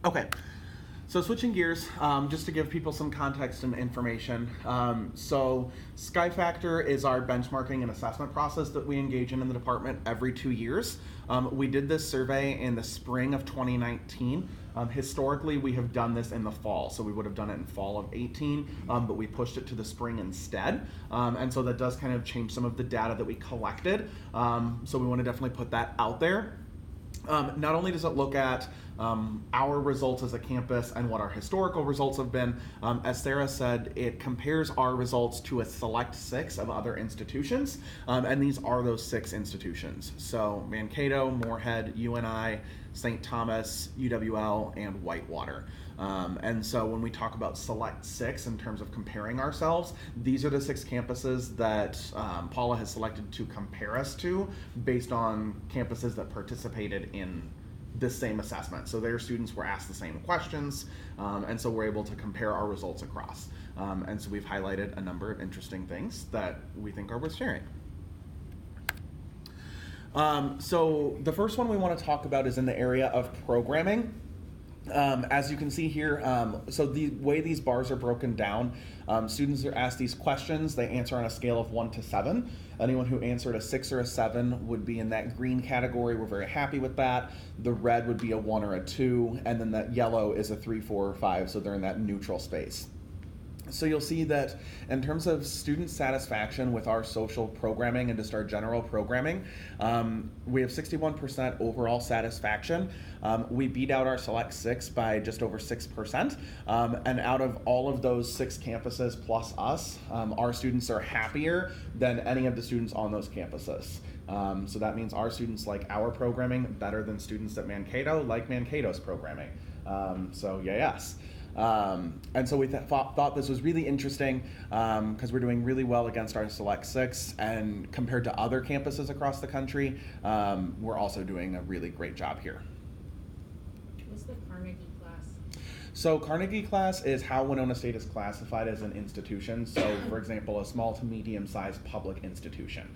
Okay, so switching gears, just to give people some context and information. So Sky Factor is our benchmarking and assessment process that we engage in the department every 2 years. We did this survey in the spring of 2019. Historically, we have done this in the fall, so we would have done it in fall of 18, but we pushed it to the spring instead. And so that does kind of change some of the data that we collected. So we want to definitely put that out there. Not only does it look at our results as a campus and what our historical results have been, as Sarah said, it compares our results to a select 6 of other institutions, and these are those 6 institutions. So Mankato, Moorhead, UNI, St. Thomas, UWL, and Whitewater. And so when we talk about select 6 in terms of comparing ourselves, these are the 6 campuses that Paula has selected to compare us to based on campuses that participated in this same assessment. So their students were asked the same questions, and so we're able to compare our results across. And so we've highlighted a number of interesting things that we think are worth sharing. So the first one we want to talk about is in the area of programming. As you can see here, so the way these bars are broken down, students are asked these questions. They answer on a scale of 1 to 7. Anyone who answered a 6 or a 7 would be in that green category. We're very happy with that. The red would be a 1 or a 2, and then that yellow is a 3, 4, or 5, so they're in that neutral space. So you'll see that in terms of student satisfaction with our social programming and just our general programming, we have 61% overall satisfaction. We beat out our select 6 by just over 6%. And out of all of those 6 campuses plus us, our students are happier than any of the students on those campuses. So that means our students like our programming better than students at Mankato like Mankato's programming. So yes. And so we thought this was really interesting because we're doing really well against our select 6, and compared to other campuses across the country, we're also doing a really great job here. What's the Carnegie class? So Carnegie class is how Winona State is classified as an institution. So for example, a small to medium-sized public institution.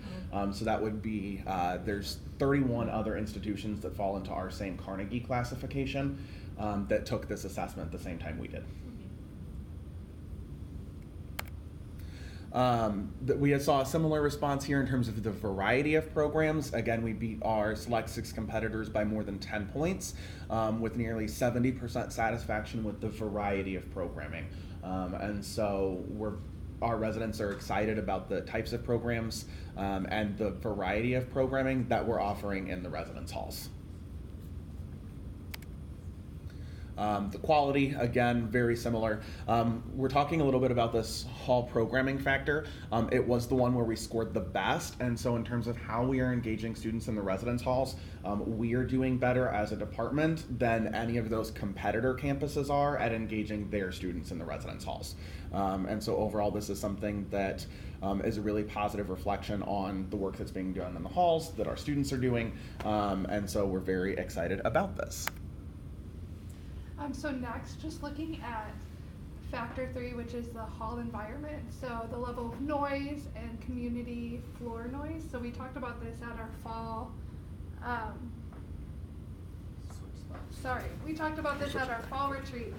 So that would be, there's 31 other institutions that fall into our same Carnegie classification that took this assessment at the same time we did. We saw a similar response here in terms of the variety of programs. Again, we beat our select 6 competitors by more than 10 points, with nearly 70% satisfaction with the variety of programming. And so our residents are excited about the types of programs and the variety of programming that we're offering in the residence halls. The quality, again, very similar. We're talking a little bit about this hall programming factor. It was the one where we scored the best, and so in terms of how we are engaging students in the residence halls, we are doing better as a department than any of those competitor campuses are at engaging their students in the residence halls. And so overall, this is something that is a really positive reflection on the work that's being done in the halls, that our students are doing, and so we're very excited about this. So next, just looking at factor 3, which is the hall environment. So the level of noise and community floor noise. So we talked about this at our fall. We talked about this at our fall retreat.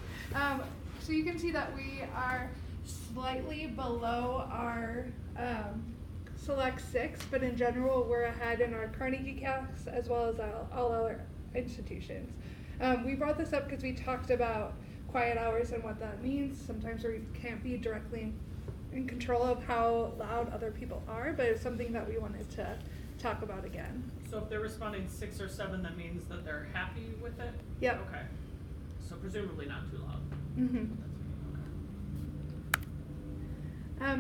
So you can see that we are slightly below our select 6, but in general we're ahead in our Carnegie class as well as all other institutions. We brought this up because we talked about quiet hours and what that means. Sometimes we can't be directly in control of how loud other people are, but it's something that we wanted to talk about again. So if they're responding 6 or 7, that means that they're happy with it? Yep. Okay. So presumably not too loud. Mm-hmm.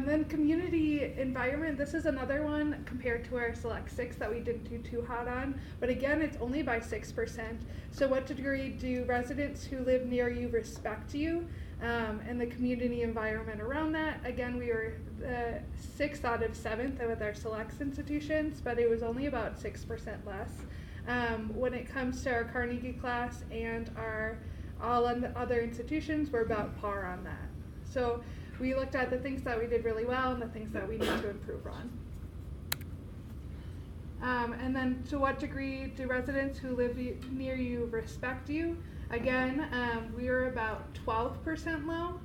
Then community environment, this is another one compared to our select 6 that we didn't do too hot on, but again, it's only by 6%. So what degree do residents who live near you respect you, and the community environment around that? Again, we were 6th out of 7th with our select institutions, but it was only about 6% less. When it comes to our Carnegie class and our all other institutions, we're about par on that. So we looked at the things that we did really well and the things that we need to improve on. And then to what degree do residents who live near you respect you? Again, we were about 12%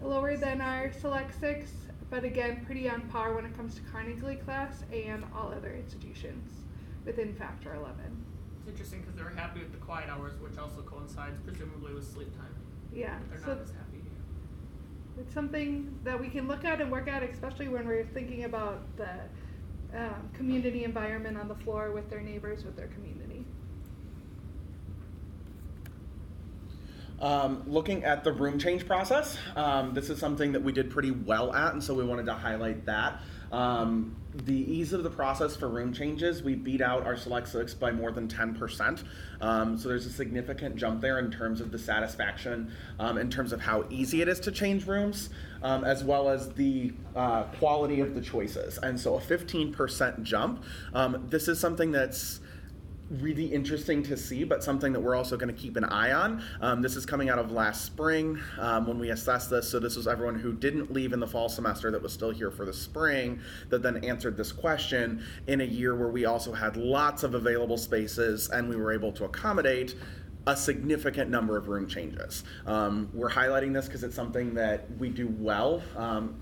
lower than our Select 6, but again, pretty on par when it comes to Carnegie class and all other institutions within Factor 11. It's interesting because they're happy with the quiet hours, which also coincides presumably with sleep time. Yeah, They're so not as happy. it's something that we can look at and work at, especially when we're thinking about the community environment on the floor with their neighbors, with their community. Looking at the room change process, this is something that we did pretty well at, and so we wanted to highlight that. The ease of the process for room changes, we beat out our Select 6 by more than 10%. So there's a significant jump there in terms of the satisfaction, in terms of how easy it is to change rooms, as well as the quality of the choices. And so a 15% jump. This is something that's really interesting to see, but something that we're also going to keep an eye on. This is coming out of last spring when we assessed this. So this was everyone who didn't leave in the fall semester that was still here for the spring that then answered this question in a year where we also had lots of available spaces and we were able to accommodate a significant number of room changes. We're highlighting this because it's something that we do well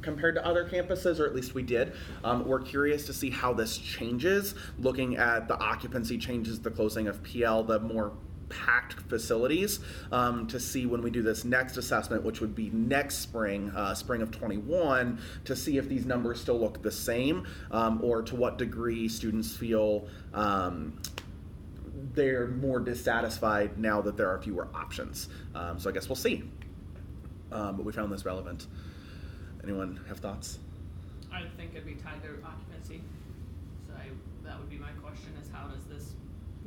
compared to other campuses, or at least we did. We're curious to see how this changes, looking at the occupancy changes, the closing of PL, the more packed facilities, to see when we do this next assessment, which would be next spring, spring of 21, to see if these numbers still look the same, or to what degree students feel they're more dissatisfied now that there are fewer options. So I guess we'll see. But we found this relevant. Anyone have thoughts? I think it'd be tied to occupancy. So that would be my question: is how does this?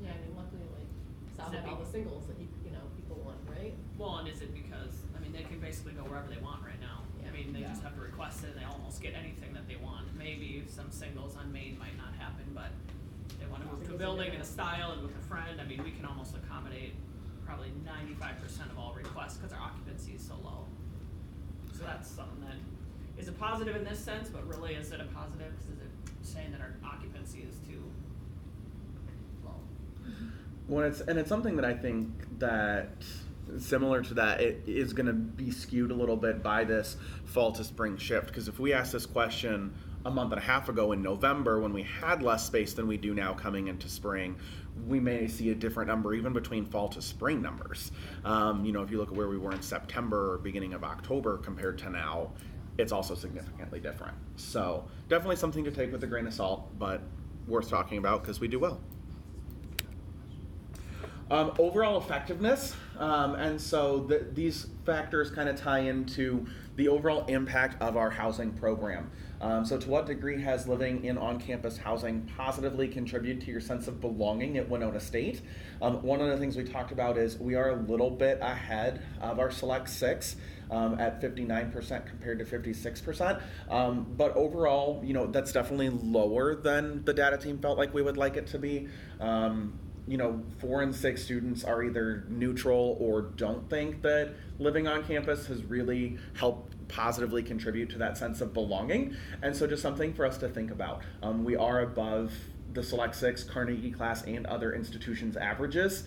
Yeah, I mean, luckily, like, Sal Is it had all the singles that people want, right? Well, and is it because they can basically go wherever they want right now? Yeah. They Yeah. just have to request it, and they almost get anything that they want. Maybe some singles on Main might not happen, but they want to move to a building and a style and with a friend. We can almost accommodate probably 95% of all requests because our occupancy is so low. So that's something that is a positive in this sense, but really is it a positive? Because is it saying that our occupancy is too low? It's something that I think that similar to that, it is going to be skewed a little bit by this fall to spring shift. Because if we asked this question a month and a half ago in November, when we had less space than we do now coming into spring, we may see a different number even between fall to spring numbers. If you look at where we were in September or beginning of October compared to now, it's also significantly different. So definitely something to take with a grain of salt, but worth talking about because we do well. Overall effectiveness, and so these factors kind of tie into the overall impact of our housing program. So to what degree has living in on-campus housing positively contributed to your sense of belonging at Winona State? One of the things we talked about is we are a little bit ahead of our Select 6 at 59% compared to 56%. But overall, that's definitely lower than the data team felt like we would like it to be. 4 and 6 students are either neutral or don't think that living on campus has really helped positively contribute to that sense of belonging. And so just something for us to think about. We are above the Select 6, Carnegie class, and other institutions' averages,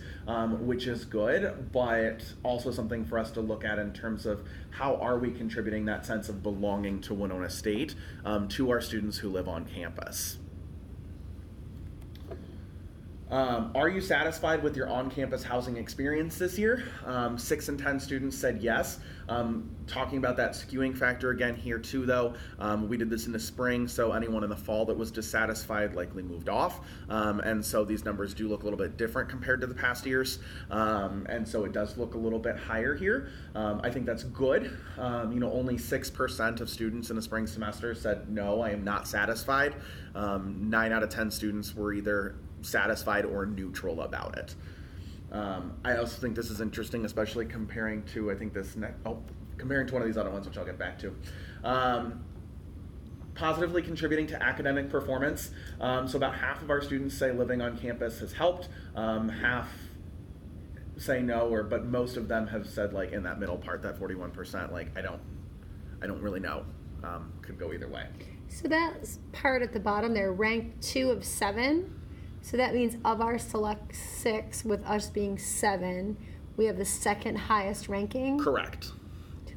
which is good, but also something for us to look at in terms of how are we contributing that sense of belonging to Winona State to our students who live on campus. Are you satisfied with your on-campus housing experience this year? 6 and 10 students said yes. Talking about that skewing factor again here too though, we did this in the spring, so anyone in the fall that was dissatisfied likely moved off. And so these numbers do look a little bit different compared to the past years. And so it does look a little bit higher here. I think that's good. Only 6% of students in the spring semester said, no, I am not satisfied. 9 out of 10 students were either satisfied or neutral about it. I also think this is interesting, especially comparing to, comparing to one of these other ones, which I'll get back to. Positively contributing to academic performance. So about half of our students say living on campus has helped. Half say no, but most of them have said in that middle part, that 41%, I don't really know. Could go either way. So that part at the bottom there, ranked 2 of 7. So that means of our Select 6, with us being 7, we have the second highest ranking. Correct.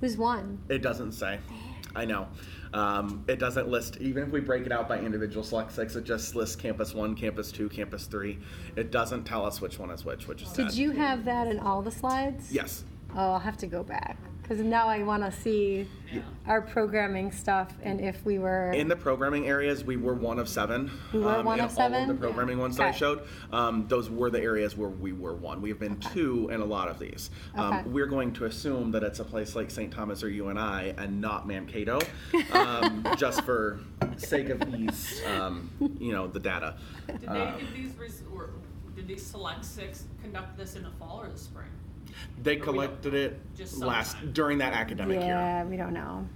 Who's won? It doesn't say. I know. It doesn't list, even if we break it out by individual select six, it just lists campus 1, campus 2, campus 3. It doesn't tell us which one is which is sad. Did you have that in all the slides? Yes. Oh, I'll have to go back because now I want to see Yeah. our programming stuff and if we were. In the programming areas, we were 1 of 7. We were one in of all 7? of the programming ones that I Okay. showed, those were the areas where we were 1. We've been 2 in a lot of these. Okay. We're going to assume that it's a place like St. Thomas or UNI and not Mankato, just for sake of ease, the data. Did did these select six conduct this in the fall or the spring? They Or we don't collected know? it Just sometime. during that academic year. Yeah, we don't know.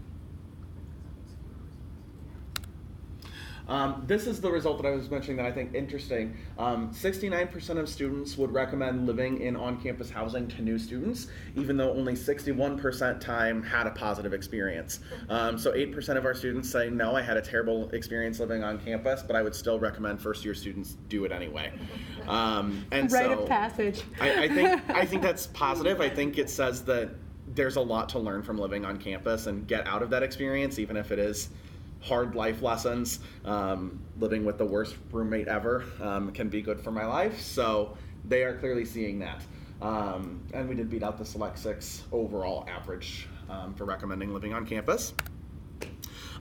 This is the result that I was mentioning that I think interesting. 69% of students would recommend living in on-campus housing to new students, even though only 61% time had a positive experience. So 8% of our students say, no, I had a terrible experience living on campus, but I would still recommend first-year students do it anyway. And Rite so of passage. I think that's positive. I think it says that there's a lot to learn from living on campus and get out of that experience, even if it is hard life lessons. Living with the worst roommate ever can be good for my life. So they are clearly seeing that. And we did beat out the Select Six overall average for recommending living on campus.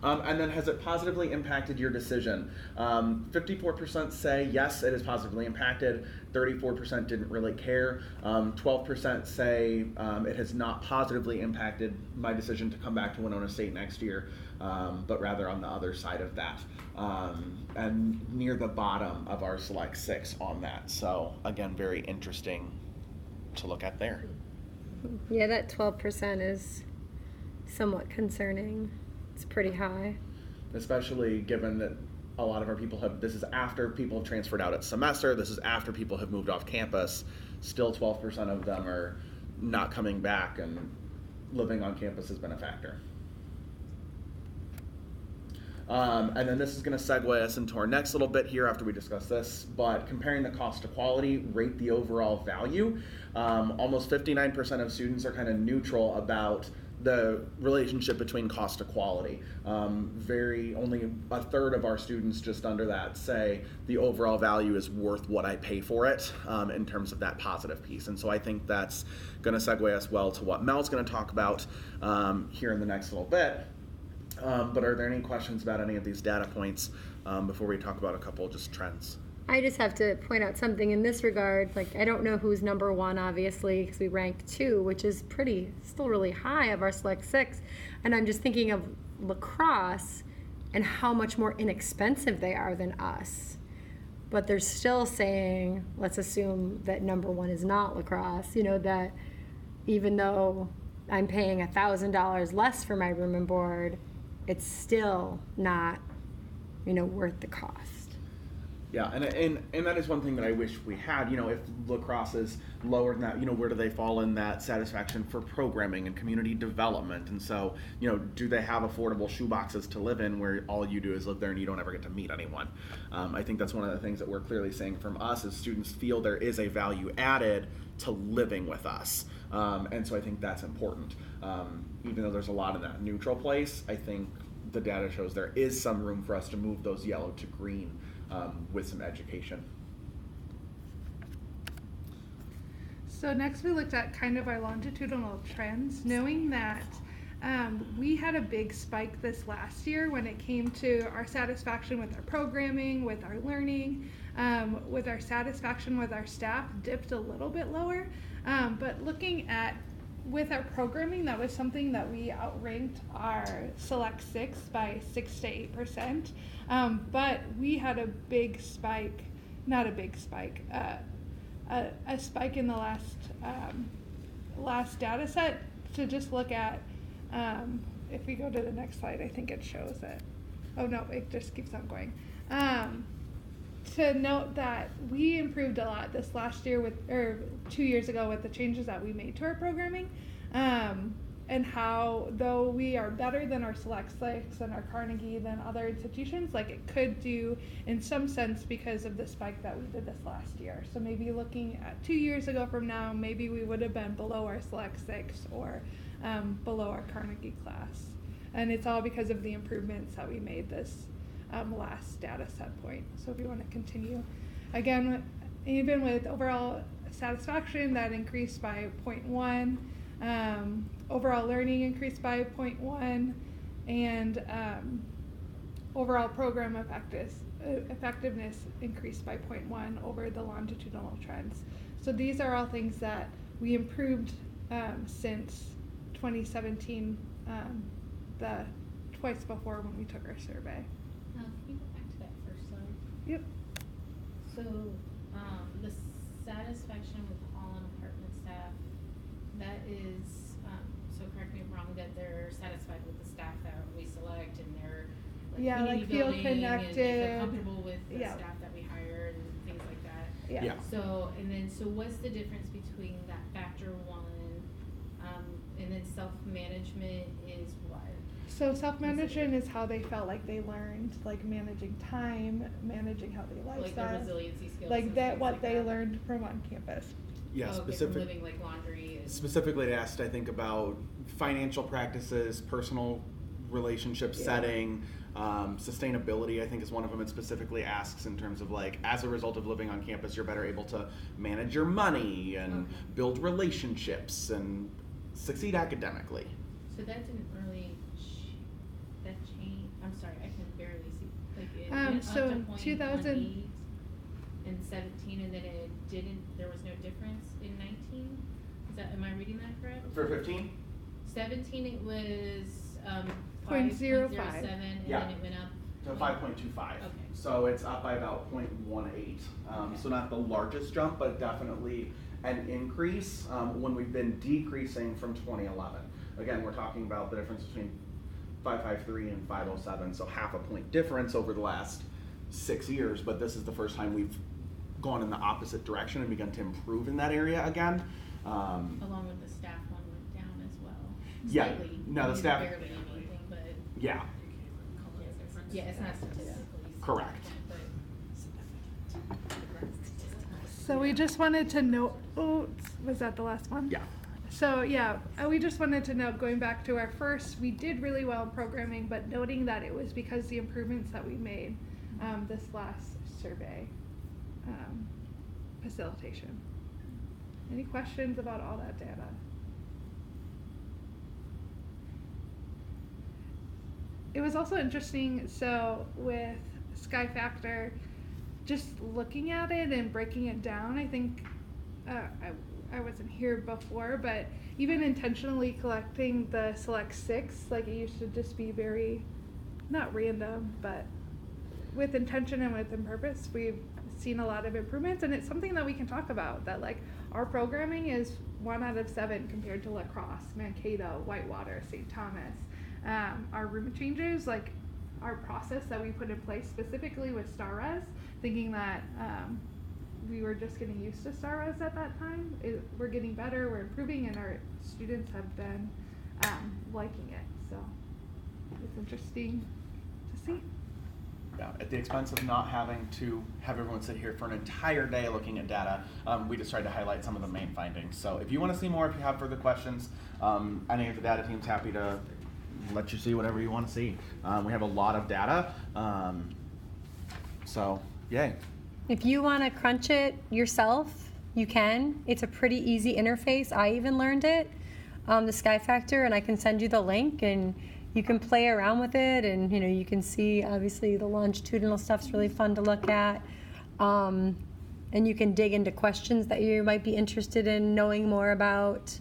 And then has it positively impacted your decision? 54% say yes, it has positively impacted. 34% didn't really care. 12% say it has not positively impacted my decision to come back to Winona State next year, but rather on the other side of that. And near the bottom of our Select Six on that. So again, very interesting to look at there. Yeah, that 12% is somewhat concerning. It's pretty high. Especially given that a lot of our people this is after people have transferred out at semester, this is after people have moved off campus, still 12% of them are not coming back, and living on campus has been a factor. And then this is going to segue us into our next little bit here after we discuss this, but comparing the cost to quality, rate the overall value. Almost 59% of students are kind of neutral about the relationship between cost to quality. Only a third of our students, just under that, say the overall value is worth what I pay for it in terms of that positive piece. And so I think that's going to segue us well to what Mel's going to talk about here in the next little bit. But are there any questions about any of these data points before we talk about a couple just trends? I just have to point out something in this regard. Like, I don't know who's number 1, obviously, because we rank 2, which is still really high of our Select Six. And I'm just thinking of La Crosse and how much more inexpensive they are than us. But they're still saying, let's assume that number 1 is not La Crosse, that even though I'm paying $1,000 less for my room and board, it's still not, worth the cost. Yeah, and that is one thing that I wish we had. If La Crosse is lower than that, where do they fall in that satisfaction for programming and community development? And so, do they have affordable shoeboxes to live in where all you do is live there and you don't ever get to meet anyone? I think that's one of the things that we're clearly saying from us is students feel there is a value added to living with us. And so I think that's important. Even though there's a lot in that neutral place, I think the data shows there is some room for us to move those yellow to green with some education. So next we looked at kind of our longitudinal trends, knowing that we had a big spike this last year when it came to our satisfaction with our programming, with our learning, with our satisfaction with our staff dipped a little bit lower. But looking at with our programming, that was something that we outranked our Select Six by 6 to 8%. But we had a big spike, not a big spike, a spike in the last data set to just look at. If we go to the next slide, I think it shows it. Oh no, it just keeps on going. To note that we improved a lot this last year 2 years ago with the changes that we made to our programming. and how, though we are better than our Select Six and our Carnegie than other institutions, like it could do in some sense because of the spike that we did this last year. So maybe looking at 2 years ago from now, maybe we would have been below our Select Six or below our Carnegie class. And it's all because of the improvements that we made this last data set point. So if you want to continue, again, even with overall satisfaction, that increased by 0.1. Overall learning increased by 0.1, and overall program effectiveness increased by 0.1 over the longitudinal trends. So these are all things that we improved since 2017, the twice before when we took our survey. Can you go back to that first slide? Yep. So, the satisfaction with hall and apartment staff, that is, so correct me if I'm wrong, that they're satisfied with the staff that we select and they're like Yeah, community like feel building and they connected. feel comfortable with the Yeah. staff that we hire and things like that. Yeah. Yeah. So, and then, so what's the difference between that factor one, and then self-management is what? So self-management is how they felt like they learned, like managing time, managing how they Like lifestyle. the resiliency skills. Like and that, things what like they that? learned from on campus. Yeah, Oh, okay, from specific. living like laundry and. Specifically asked, I think, about financial practices, personal relationship Yeah. setting, sustainability, I think is one of them. It specifically asks in terms of like, as a result of living on campus, you're better able to manage your money and Okay. build relationships and succeed academically. So that didn't really, that changed, I'm sorry, I can barely see, like it So went up to in 0.18 and 17 and then it didn't, there was no difference in 19? Is that, am I reading that correct? For 15? 17 it was, 0.05. 5.07 and Yeah. then it went up. To 5.25. Okay. So it's up by about 0.18. So not the largest jump, but definitely an increase when we've been decreasing from 2011. Again, we're talking about the difference between 553 and 507, so half a point difference over the last 6 years, but this is the first time we've gone in the opposite direction and begun to improve in that area again. Along with the staff one went down as well. Yeah, Slightly. no, I the mean, staff- barely anything, but, Yeah, yeah, it's not statistically. Correct. But So we just wanted to note, oh, was that the last one? yeah. So yeah, we just wanted to note, going back to our first, we did really well in programming, but noting that it was because the improvements that we made this last survey facilitation. Any questions about all that data? It was also interesting, so with Sky Factor, just looking at it and breaking it down, I think I wasn't here before, but even intentionally collecting the Select Six, like it used to just be very, not random, but with intention and with purpose, we've seen a lot of improvements, and it's something that we can talk about, that like our programming is 1 out of 7 compared to La Crosse, Mankato, Whitewater, St. Thomas. Our room changes, like our process that we put in place specifically with StarRes, thinking that we were just getting used to StarRes at that time. We're getting better, we're improving, and our students have been liking it. So it's interesting to see. Yeah, at the expense of not having to have everyone sit here for an entire day looking at data, we just tried to highlight some of the main findings. So if you want to see more, if you have further questions, any of the data team's happy to let you see whatever you want to see. We have a lot of data, so yay. If you want to crunch it yourself, you can. It's a pretty easy interface. I even learned it, the Sky Factor, and I can send you the link, and you can play around with it, and you can see obviously the longitudinal stuff's really fun to look at, and you can dig into questions that you might be interested in knowing more about.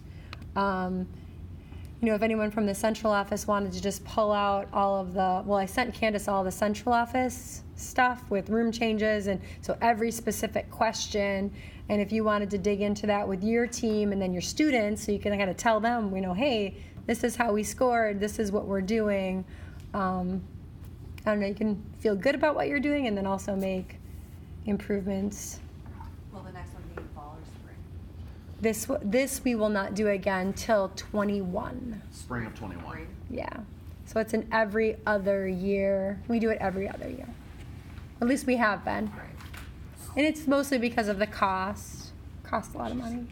If anyone from the central office wanted to just pull out all of I sent Candace all the central office stuff with room changes, and so every specific question, and if you wanted to dig into that with your team and then your students, so you can kind of tell them, hey, this is how we scored, this is what we're doing. I don't know, you can feel good about what you're doing and then also make improvements. Will the next one be fall or spring? This we will not do again till 21. Spring of 21. Yeah. So it's an every other year. We do it every other year. At least we have been. And it's mostly because of the cost. Costs a lot of money.